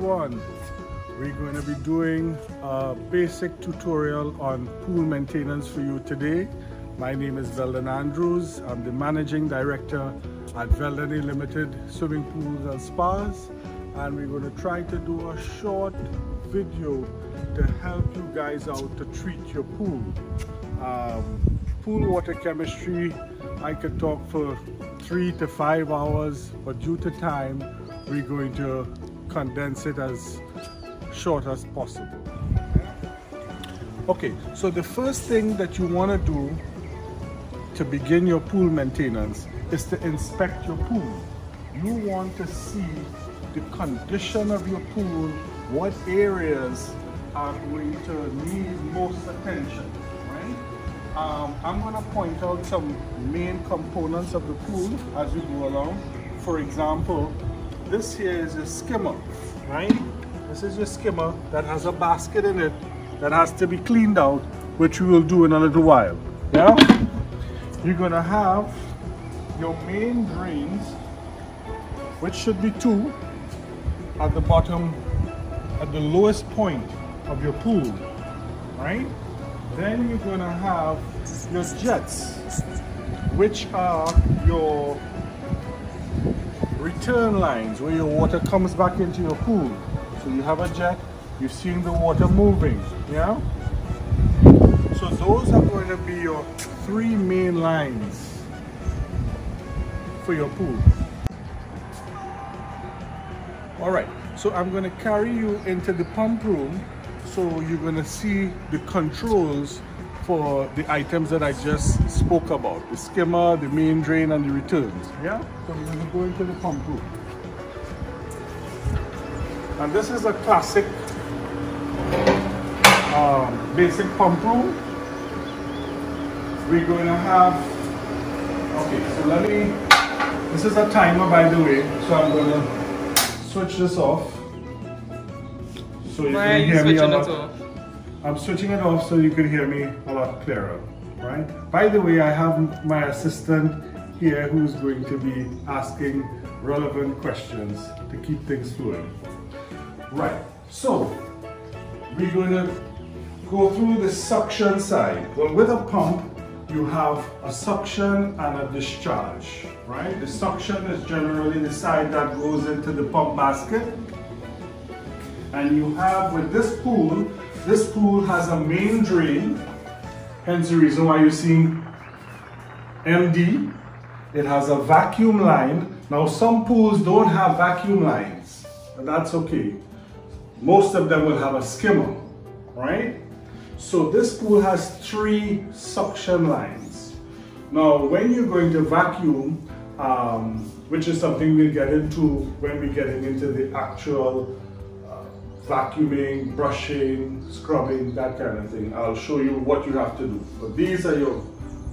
everyone. We're going to be doing a basic tutorial on pool maintenance for you today. My name is Veldon Andrews. I'm the Managing Director at Veldon Limited Swimming Pools and Spas, and we're going to try to do a short video to help you guys out to treat your pool. Pool water chemistry, I could talk for 3 to 5 hours, but due to time we're going to condense it as short as possible. Okay, so the first thing that you want to do to begin your pool maintenance is to inspect your pool. You want to see the condition of your pool, what areas are going to need most attention, right? I'm going to point out some main components of the pool as we go along. For example, this here is a skimmer, right? This is your skimmer that has a basket in it that has to be cleaned out, which we will do in a little while. Yeah? You're going to have your main drains, which should be 2 at the bottom, at the lowest point of your pool, right? Then you're going to have your jets, which are your return lines where your water comes back into your pool. So you have a jet, you're seeing the water moving, yeah? So those are going to be your 3 main lines for your pool. All right, so I'm going to carry you into the pump room, so you're going to see the controls for the items that I just spoke about, the skimmer, the main drain, and the returns. Yeah, so we're going to go into the pump room. And this is a classic basic pump room. We're going to have, okay, so this is a timer, by the way, so I'm going to switch this off. So you can hear me a lot. I'm switching it off so you can hear me a lot clearer, right? By the way, I have my assistant here who's going to be asking relevant questions to keep things flowing. Right, so we're going to go through the suction side. Well, with a pump, you have a suction and a discharge, right? The suction is generally the side that goes into the pump basket. And you have, with this pool has a main drain, hence the reason why you're seeing MD. It has a vacuum line. Now some pools don't have vacuum lines, but that's okay. Most of them will have a skimmer, right? So this pool has 3 suction lines. Now when you're going to vacuum, which is something we'll get into when we're getting into the actual vacuuming, brushing, scrubbing, that kind of thing. I'll show you what you have to do. But these are your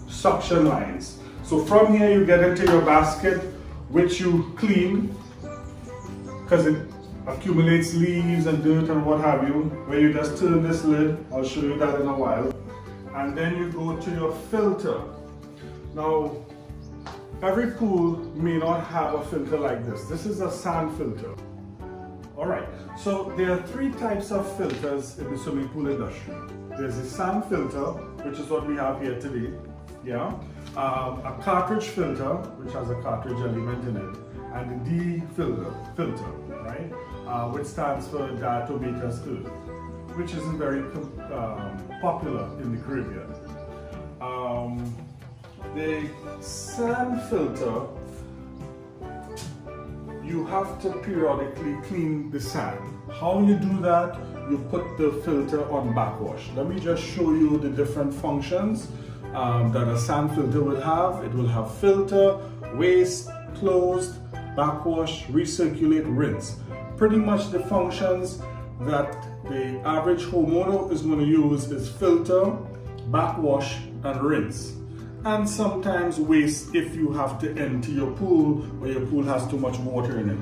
suction lines. So from here you get into your basket, which you clean, because it accumulates leaves and dirt and what have you. Where you just turn this lid, I'll show you that in a while. And then you go to your filter. Now, every pool may not have a filter like this. This is a sand filter. Alright, so there are 3 types of filters in the swimming pool industry. There's a sand filter, which is what we have here today, yeah. A cartridge filter, which has a cartridge element in it, and the D filter, right, which stands for diatomaceous earth, which isn't very popular in the Caribbean. The sand filter, you have to periodically clean the sand. How you do that? You put the filter on backwash. Let me just show you the different functions that a sand filter will have. It will have filter, waste, closed, backwash, recirculate, rinse. Pretty much the functions that the average homeowner is going to use is filter, backwash, and rinse. And sometimes waste if you have to empty your pool or your pool has too much water in it.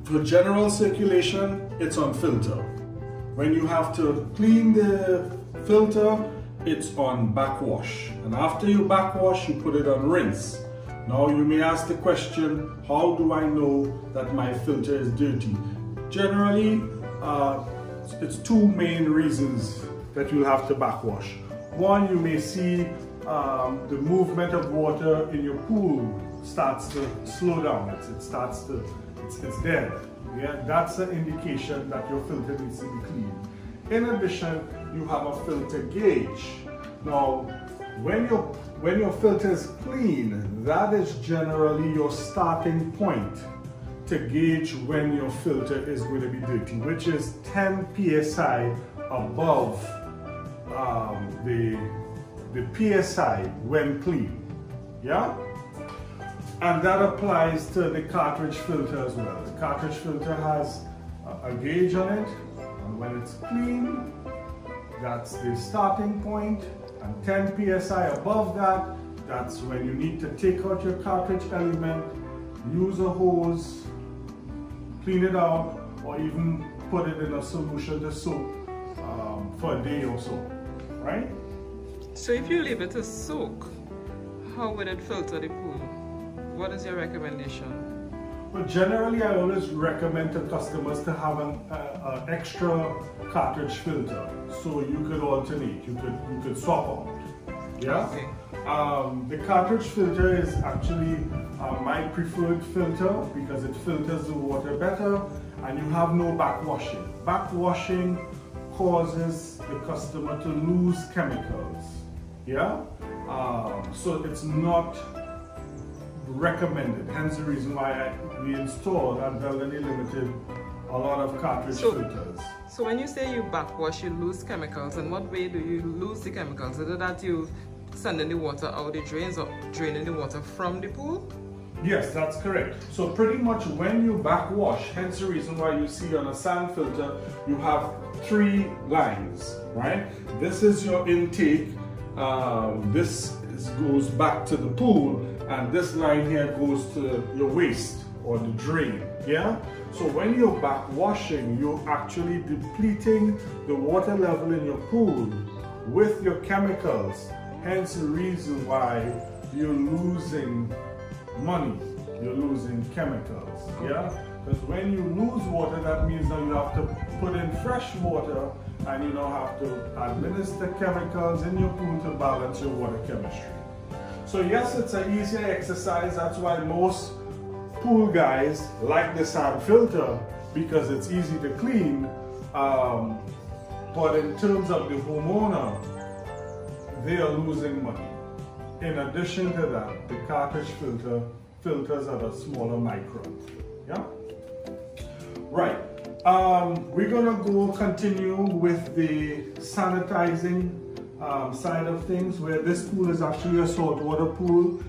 For general circulation, it's on filter. When you have to clean the filter, it's on backwash. And after you backwash, you put it on rinse. Now you may ask the question, how do I know that my filter is dirty? Generally, it's two main reasons that you'll have to backwash. One, you may see the movement of water in your pool starts to slow down. It's dead. Yeah, that's an indication that your filter needs to be cleaned. In addition, you have a filter gauge. Now, when your filter is clean, that is generally your starting point to gauge when your filter is going to be dirty, which is 10 psi above the psi when clean. Yeah? And that applies to the cartridge filter as well. The cartridge filter has a gauge on it, and when it's clean, that's the starting point, and 10 psi above that, that's when you need to take out your cartridge element, use a hose, clean it out, or even put it in a solution to soak for a day or so, right? So if you leave it to soak, how would it filter the pool? What is your recommendation? Well, generally I always recommend to customers to have an extra cartridge filter, so you could alternate, you could swap out. Yeah? Okay. The cartridge filter is actually my preferred filter because it filters the water better and you have no backwashing. Backwashing causes the customer to lose chemicals. Yeah? So it's not recommended, hence the reason why we installed at Belden Limited a lot of cartridge filters. So when you say you backwash, you lose chemicals, in what way do you lose the chemicals? Is it that you sending the water out the drains or draining the water from the pool? Yes, that's correct. So pretty much when you backwash, hence the reason why you see on a sand filter, you have 3 lines, right? This is your intake, goes back to the pool, and this line here goes to your waste or the drain. Yeah? So when you're backwashing, you're actually depleting the water level in your pool with your chemicals. Hence the reason why you're losing money, you're losing chemicals. Yeah? Because when you lose water, that means that you have to put in fresh water and you now have to administer chemicals in your pool to balance your water chemistry. So yes, it's an easier exercise. That's why most pool guys like the sand filter, because it's easy to clean. But in terms of the homeowner, they are losing money. In addition to that, the cartridge filters at a smaller micron. Yeah? Right. We're gonna continue with the sanitizing side of things, where this pool is actually a saltwater pool.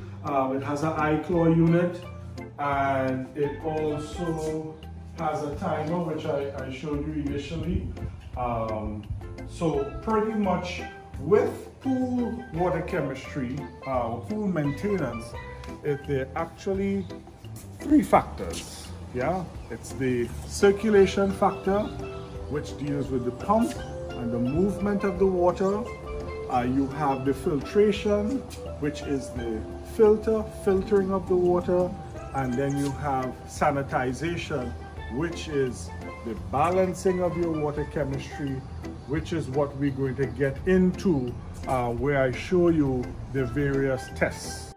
It has an iClaw unit, and it also has a timer, which I showed you initially. So pretty much with pool water chemistry, pool maintenance, there are actually 3 factors. Yeah, it's the circulation factor, which deals with the pump and the movement of the water. You have the filtration, which is the filtering of the water, and then you have sanitization, which is the balancing of your water chemistry, which is what we're going to get into where I show you the various tests.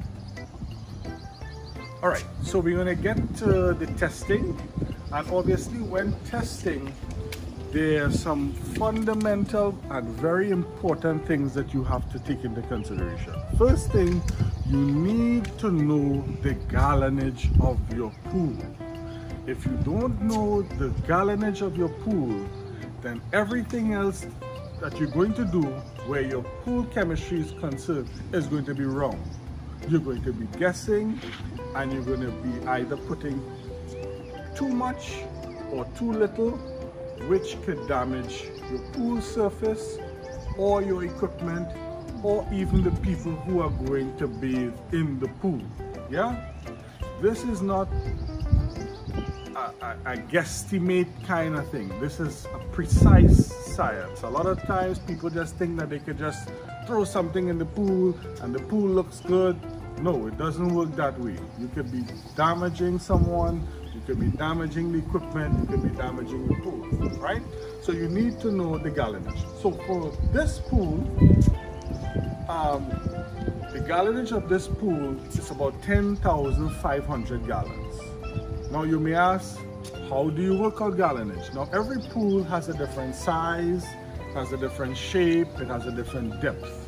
All right, so we're going to get to the testing, and obviously when testing, there are some fundamental and very important things that you have to take into consideration. First thing, you need to know the gallonage of your pool. If you don't know the gallonage of your pool, then everything else that you're going to do where your pool chemistry is concerned is going to be wrong. You're going to be guessing, and you're going to be either putting too much or too little, which could damage your pool surface or your equipment or even the people who are going to bathe in the pool. Yeah? This is not a guesstimate kind of thing. This is a precise science. A lot of times people just think that they could just throw something in the pool and the pool looks good. No, it doesn't work that way. You could be damaging someone, you could be damaging the equipment, you could be damaging the pool, right? So you need to know the gallonage. So for this pool, the gallonage of this pool is about 10,500 gallons. Now you may ask, how do you work out gallonage? Now every pool has a different size, has a different shape, it has a different depth.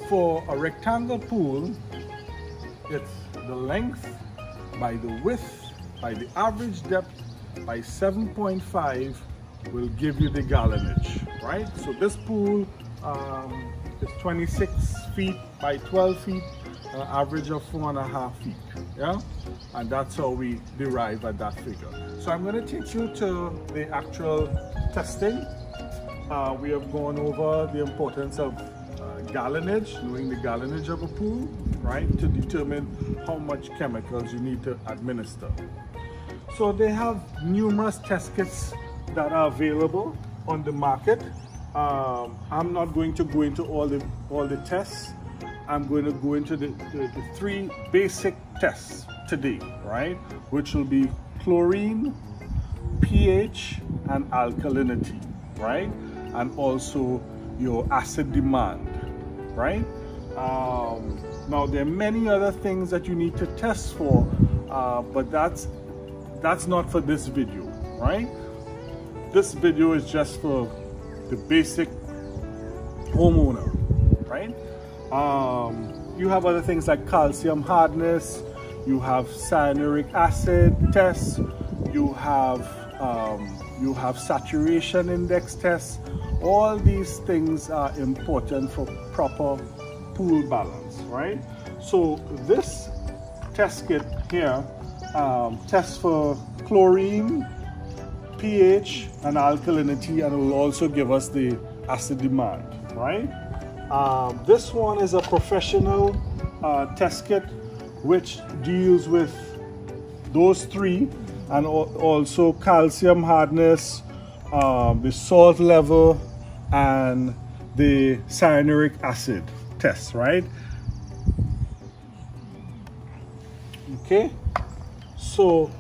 For a rectangle pool, it's the length by the width by the average depth by 7.5 will give you the gallonage, right? So this pool is 26 feet by 12 feet, average of 4.5 feet, yeah? And that's how we derive at that figure. So I'm going to take you to the actual testing. We have gone over the importance of gallonage, knowing the gallonage of a pool, right, to determine how much chemicals you need to administer. So they have numerous test kits that are available on the market. I'm not going to go into all the tests. I'm going to go into the three basic tests today, right, which will be chlorine, pH, and alkalinity, right, and also your acid demand, right? Now there are many other things that you need to test for, but that's not for this video, right? This video is just for the basic homeowner, right? You have other things like calcium hardness, you have cyanuric acid tests, you have saturation index tests. All these things are important for proper pool balance, right? So this test kit here tests for chlorine, pH, and alkalinity, and it will also give us the acid demand, right? This one is a professional test kit which deals with those three, and also calcium hardness, the salt level, and the cyanuric acid test, right? Okay, so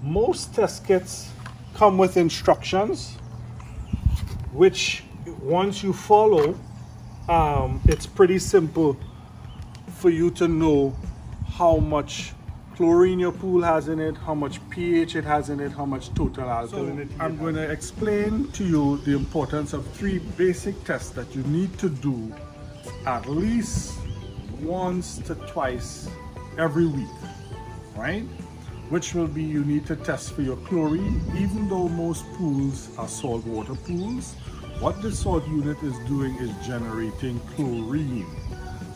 most test kits come with instructions which once you follow, it's pretty simple for you to know how much chlorine your pool has in it, how much pH it has in it, how much total alkalinity. So I'm going to explain to you the importance of three basic tests that you need to do at least once to twice every week, right? Which will be, you need to test for your chlorine. Even though most pools are saltwater pools, what the salt unit is doing is generating chlorine.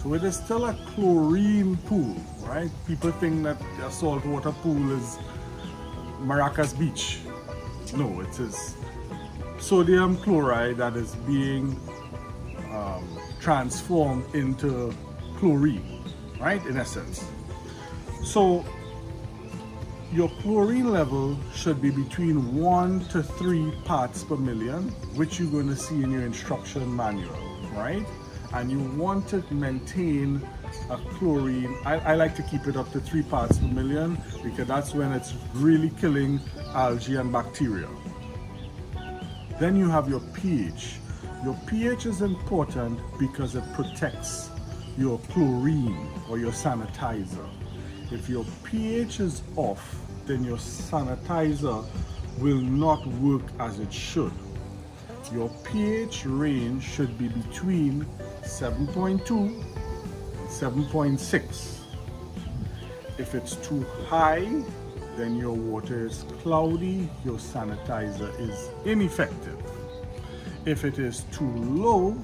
So it is still a chlorine pool, right? People think that a saltwater pool is Maracas Beach. No, it is sodium chloride that is being transformed into chlorine, right, in essence. So your chlorine level should be between 1 to 3 parts per million, which you're going to see in your instruction manual, right? And you want to maintain a chlorine, I like to keep it up to 3 parts per million, because that's when it's really killing algae and bacteria. Then you have your pH. Your pH is important because it protects your chlorine or your sanitizer. If your pH is off, then your sanitizer will not work as it should. Your pH range should be between 7.2 and 7.6. If it's too high, then your water is cloudy, your sanitizer is ineffective. If it is too low,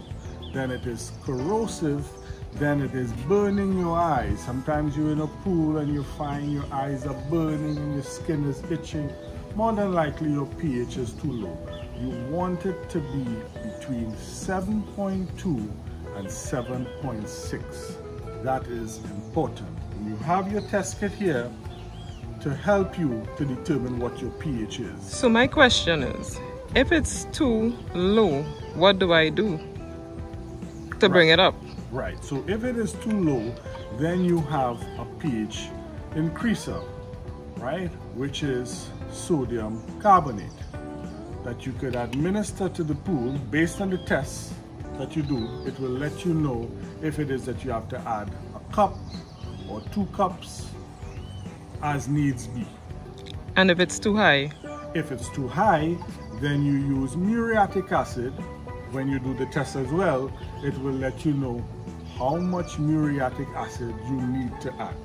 then it is corrosive, then it is burning your eyes. Sometimes you're in a pool and you find your eyes are burning and your skin is itching. More than likely your pH is too low. You want it to be between 7.2 and 7.6. That is important. You have your test kit here to help you to determine what your pH is. So my question is, if it's too low, what do I do to bring it up? Right, so if it is too low, then you have a pH increaser, right, which is sodium carbonate that you could administer to the pool. Based on the tests that you do, it will let you know if it is that you have to add a cup or 2 cups as needs be. And if it's too high? If it's too high, then you use muriatic acid. When you do the test as well, it will let you know how much muriatic acid you need to add,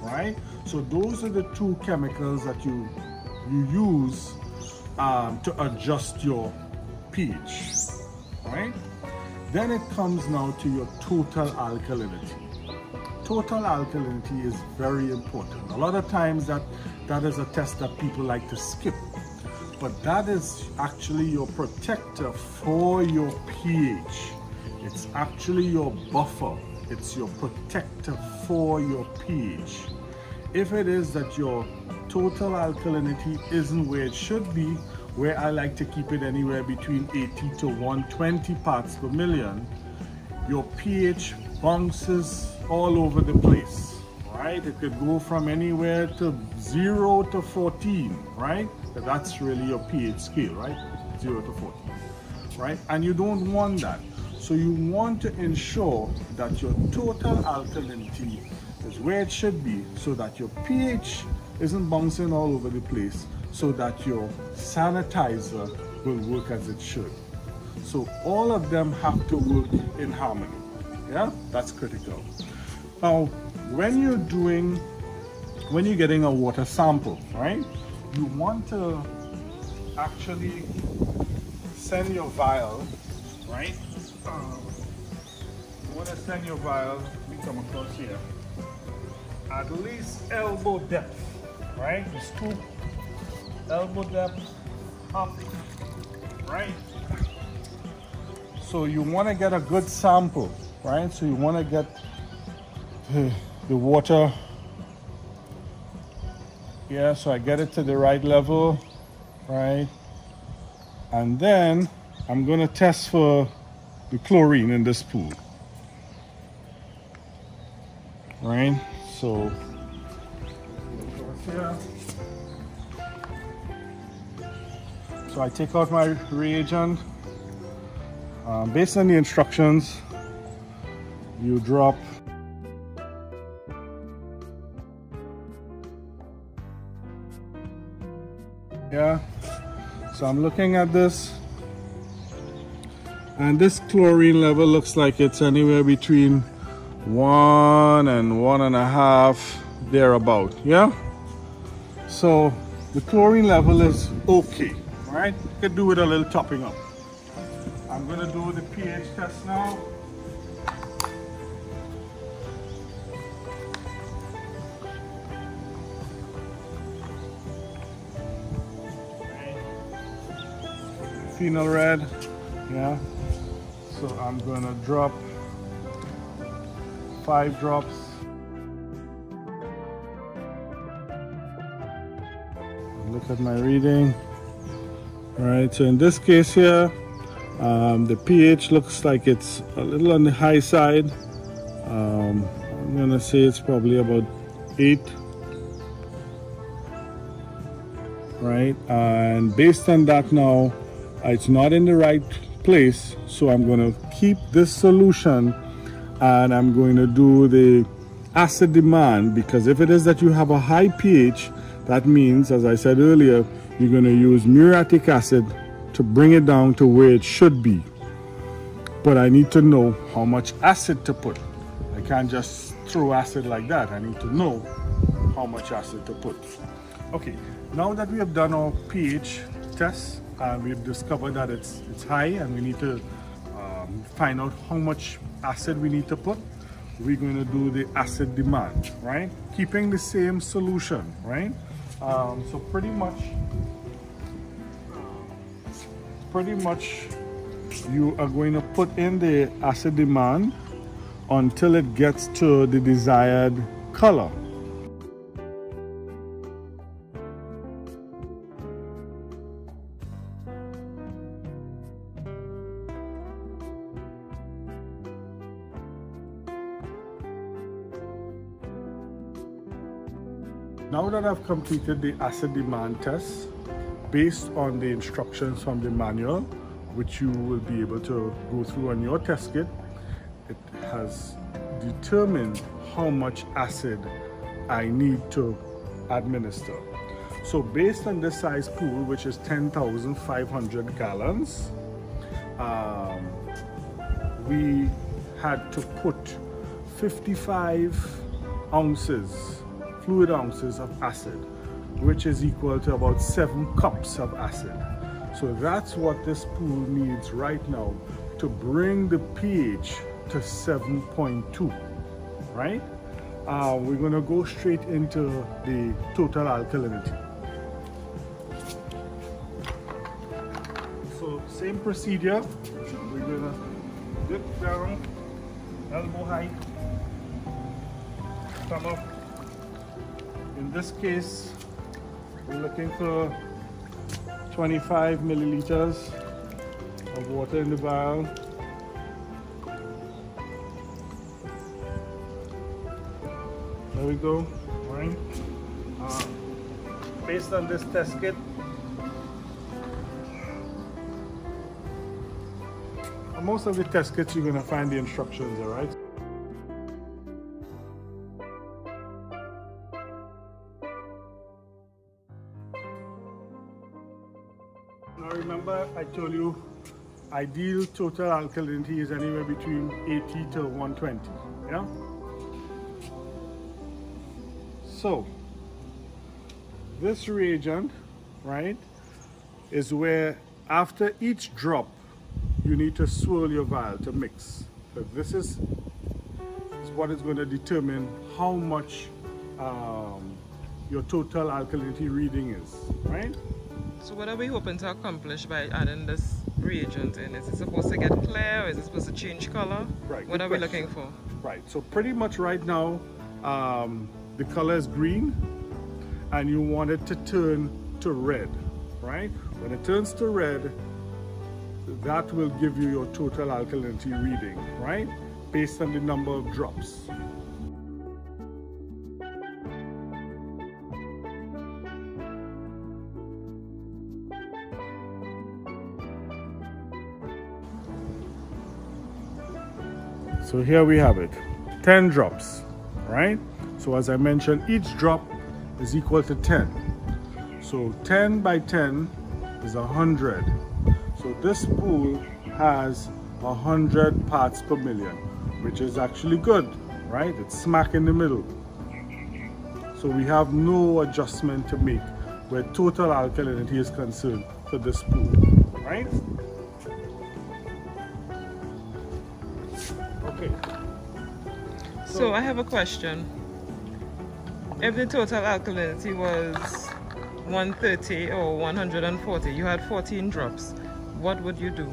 right? So those are the 2 chemicals that you use to adjust your pH, right? Then it comes now to your total alkalinity. Total alkalinity is very important. A lot of times that is a test that people like to skip, but that is actually your protector for your pH. It's actually your buffer. It's your protector for your pH. If it is that your total alkalinity isn't where it should be, where I like to keep it anywhere between 80 to 120 parts per million, your pH bounces all over the place, right? It could go from anywhere to 0 to 14, right? That's really your pH scale, right? 0 to 14, right? And you don't want that. So you want to ensure that your total alkalinity is where it should be, so that your pH isn't bouncing all over the place, so that your sanitizer will work as it should. So all of them have to work in harmony. Yeah, that's critical. Now, when you're getting a water sample, right, you want to actually send your vial, right? You want to send your vial, we come across here, at least elbow depth, right? The scoop, elbow depth, up, right? So you want to get a good sample, right? So you want to get the water, yeah, so I get it to the right level, right? And then I'm going to test for the chlorine in this pool, right? So I take out my reagent. Based on the instructions, you drop so I'm looking at this, and this chlorine level looks like it's anywhere between 1 and 1.5 thereabout. Yeah, so the chlorine level is okay, right? You could do with a little topping up. I'm going to do the pH test now. Phenol red, yeah. So I'm going to drop 5 drops. Look at my reading. All right, so in this case here, the pH looks like it's a little on the high side. I'm gonna say it's probably about 8, right? And based on that now, it's not in the right place, so I'm going to keep this solution and I'm going to do the acid demand, because if it is that you have a high pH, that means, as I said earlier, you're going to use muriatic acid to bring it down to where it should be. But I need to know how much acid to put. I can't just throw acid like that. I need to know how much acid to put. Okay, now that we have done our pH test, we've discovered that it's high, and we need to find out how much acid we need to put. We're going to do the acid demand, right? Keeping the same solution, right? So pretty much you are going to put in the acid demand until it gets to the desired color. Now that I've completed the acid demand test, based on the instructions from the manual, which you will be able to go through on your test kit, it has determined how much acid I need to administer. So based on this size pool, which is 10,500 gallons, we had to put 55 ounces, fluid ounces of acid, which is equal to about 7 cups of acid. So that's what this pool needs right now to bring the pH to 7.2, right? We're gonna go straight into the total alkalinity. So same procedure, we're gonna dip down, elbow height, come up. In this case, we're looking for 25 milliliters of water in the vial. There we go. All right. Based on this test kit, on most of the test kits you're going to find the instructions, all right? Now remember, I told you ideal total alkalinity is anywhere between 80 to 120, yeah? So this reagent, right, is where after each drop you need to swirl your vial to mix. So this is what is going to determine how much your total alkalinity reading is, right? So what are we hoping to accomplish by adding this reagent in? Is it supposed to get clear, or is it supposed to change color? Right. What are we looking for? Right. So pretty much right now, the color is green, and you want it to turn to red, right? When it turns to red, that will give you your total alkalinity reading, right? Based on the number of drops. So here we have it, 10 drops, right? So as I mentioned, each drop is equal to 10. So 10 by 10 is 100. So this pool has 100 parts per million, which is actually good, right? It's smack in the middle. So we have no adjustment to make where total alkalinity is concerned for this pool, right? Okay. So I have a question. If the total alkalinity was 130 or 140, you had 14 drops, what would you do?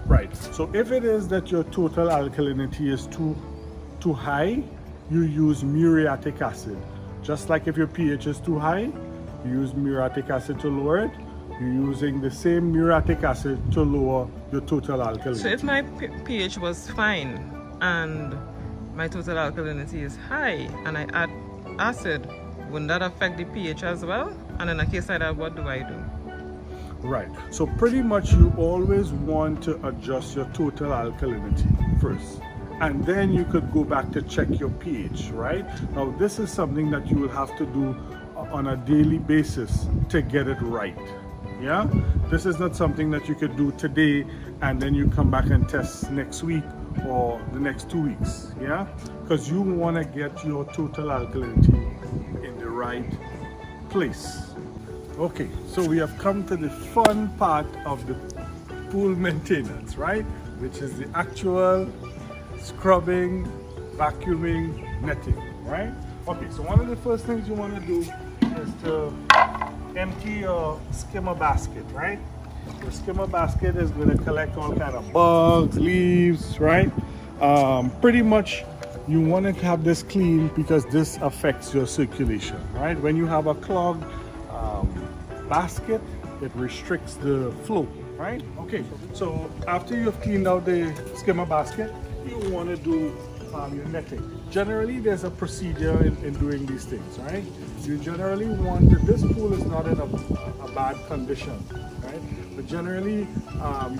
Right. So if it is that your total alkalinity is too high, you use muriatic acid. Just like if your pH is too high, you use muriatic acid to lower it. You're using the same muriatic acid to lower your total alkalinity. So if my pH was fine and my total alkalinity is high and I add acid, wouldn't that affect the pH as well? And in a case like that, what do I do? Right. So pretty much you always want to adjust your total alkalinity first. And then you could go back to check your pH, right? Now this is something that you will have to do on a daily basis to get it right. Yeah? This is not something that you could do today and then you come back and test next week or the next 2 weeks, yeah? Because you want to get your total alkalinity in the right place. Okay, so we have come to the fun part of the pool maintenance, right? Which is the actual scrubbing, vacuuming, netting, right? Okay, so one of the first things you want to do is to empty your skimmer basket, right? Your skimmer basket is going to collect all kind of bugs, leaves, right? Pretty much you want to have this clean because this affects your circulation, right? When you have a clogged basket, it restricts the flow, right? Okay, so after you've cleaned out the skimmer basket, you want to do your netting. Generally, there's a procedure in doing these things, right? You generally want this pool is not in a bad condition, right? But generally,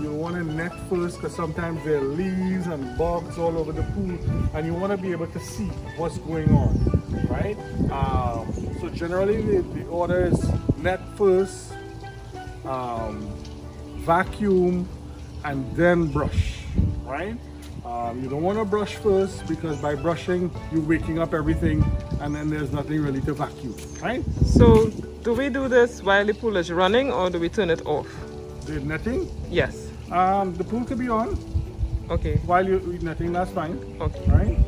you want to net first because sometimes there are leaves and bugs all over the pool, and you want to be able to see what's going on, right? So generally, the order is net first, vacuum, and then brush, right? You don't want to brush first because by brushing you're waking up everything and then there's nothing really to vacuum, right? So do we do this while the pool is running or do we turn it off? The netting? Yes. The pool could be on. Okay. While you're netting, that's fine. Okay. Right?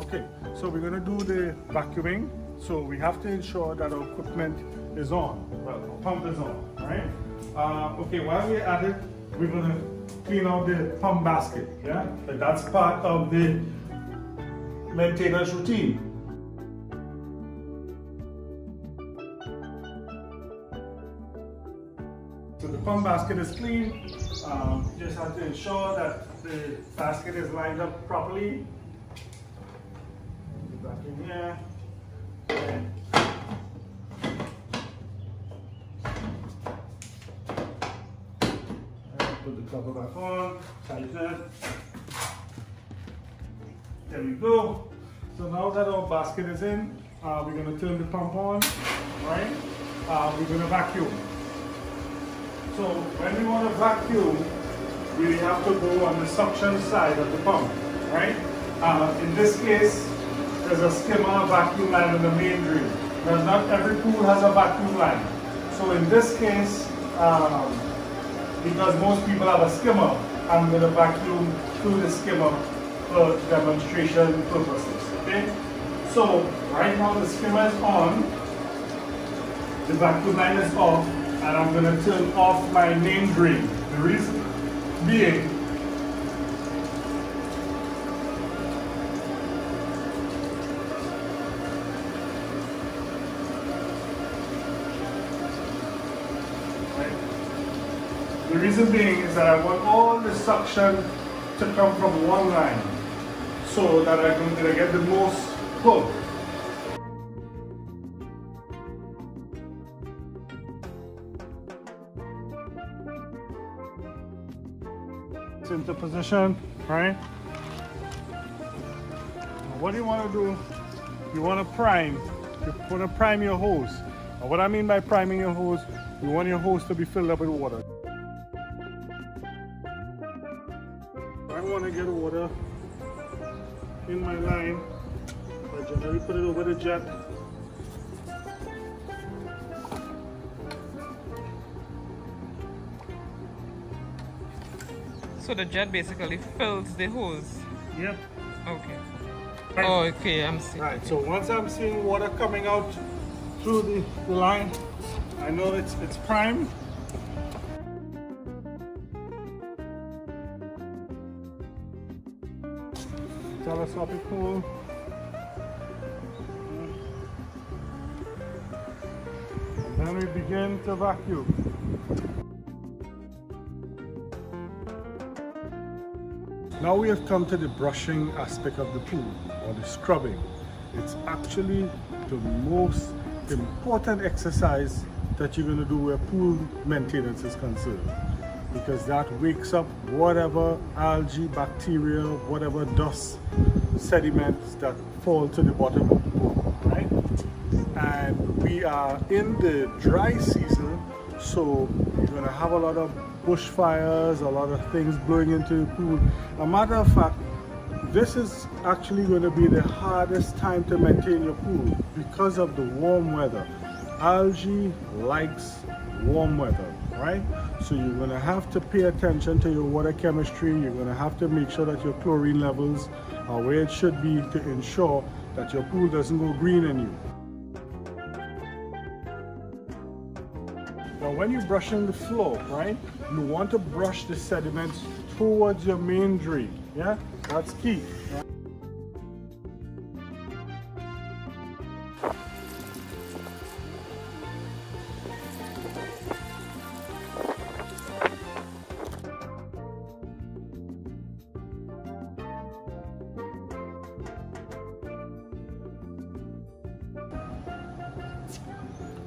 Okay, so we're going to do the vacuuming. So we have to ensure that our equipment is on, well, our pump is on, right? Okay, while we're at it, we're going to clean out the pump basket, yeah? But that's part of the maintenance routine. So the pump basket is clean. You just have to ensure that the basket is lined up properly. Back in here. Put the cover back on, tighten it. There we go. So now that our basket is in, we're going to turn the pump on, right? We're going to vacuum. So when we want to vacuum, we have to go on the suction side of the pump, right? In this case, there's a skimmer vacuum line in the main drain. Now, not every pool has a vacuum line. So in this case, because most people have a skimmer, I'm going to vacuum through the skimmer for demonstration purposes. Okay? So right now the skimmer is on, the vacuum line is off, and I'm going to turn off my main drain. The reason being, is that I want all the suction to come from one line so that I'm going to get the most pull. It's into position, right? What do you want to do? You want to prime. You want to prime your hose. Now, what I mean by priming your hose, you want your hose to be filled up with water. I want to get water in my line. I generally put it over the jet. So the jet basically fills the hose? Yep. Okay. Right. Oh, okay, I'm seeing. Right, so once I'm seeing water coming out through the line, I know it's primed. Telescopic pool. And then we begin to vacuum. Now we have come to the brushing aspect of the pool, or the scrubbing. It's actually the most important exercise that you're going to do where pool maintenance is concerned, because that wakes up whatever algae, bacteria, whatever dust, sediments that fall to the bottom of the pool, right? And we are in the dry season, so you're going to have a lot of bushfires, a lot of things blowing into the pool. A matter of fact, this is actually going to be the hardest time to maintain your pool because of the warm weather. Algae likes warm weather, right? So you're going to have to pay attention to your water chemistry. You're going to have to make sure that your chlorine levels are where it should be to ensure that your pool doesn't go green on you. Now when you're brushing the floor, right, you want to brush the sediments towards your main drain, yeah? That's key. Right?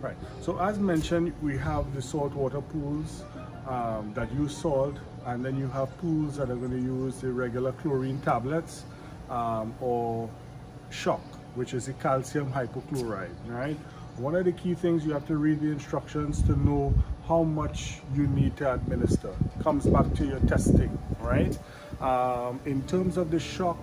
Right. So as mentioned, we have the saltwater pools that use salt, and then you have pools that are going to use the regular chlorine tablets or shock, which is the calcium hypochlorite, right? One of the key things, you have to read the instructions to know how much you need to administer. Comes back to your testing, right? In terms of the shock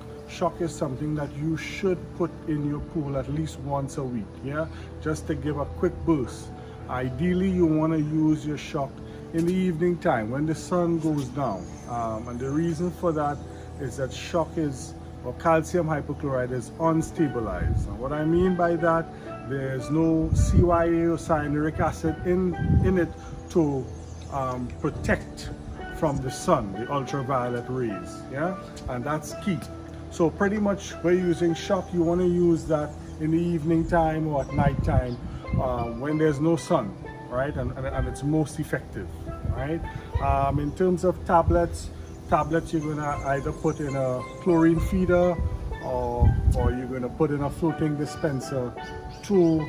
is something that you should put in your pool at least once a week, yeah? Just to give a quick boost. Ideally, you want to use your shock in the evening time when the sun goes down. And the reason for that is that shock is, or calcium hypochlorite is unstabilized. And what I mean by that, there's no CYA or cyanuric acid in it to protect from the sun, the ultraviolet rays, yeah? And that's key. So pretty much we're using shock, you want to use that in the evening time or at night time when there's no sun, right? And it's most effective, right? In terms of tablets, you're gonna either put in a chlorine feeder or you're gonna put in a floating dispenser to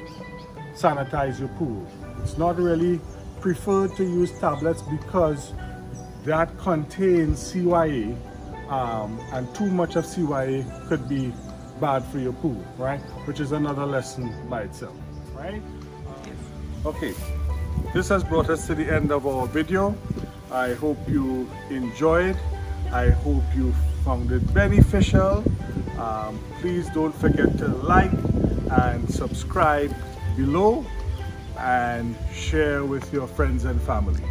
sanitize your pool. It's not really preferred to use tablets because that contains CYA, and too much of CYA could be bad for your pool, right? Which is another lesson by itself, right? Okay, this has brought us to the end of our video. I hope you enjoyed. I hope you found it beneficial. Please don't forget to like and subscribe below and share with your friends and family.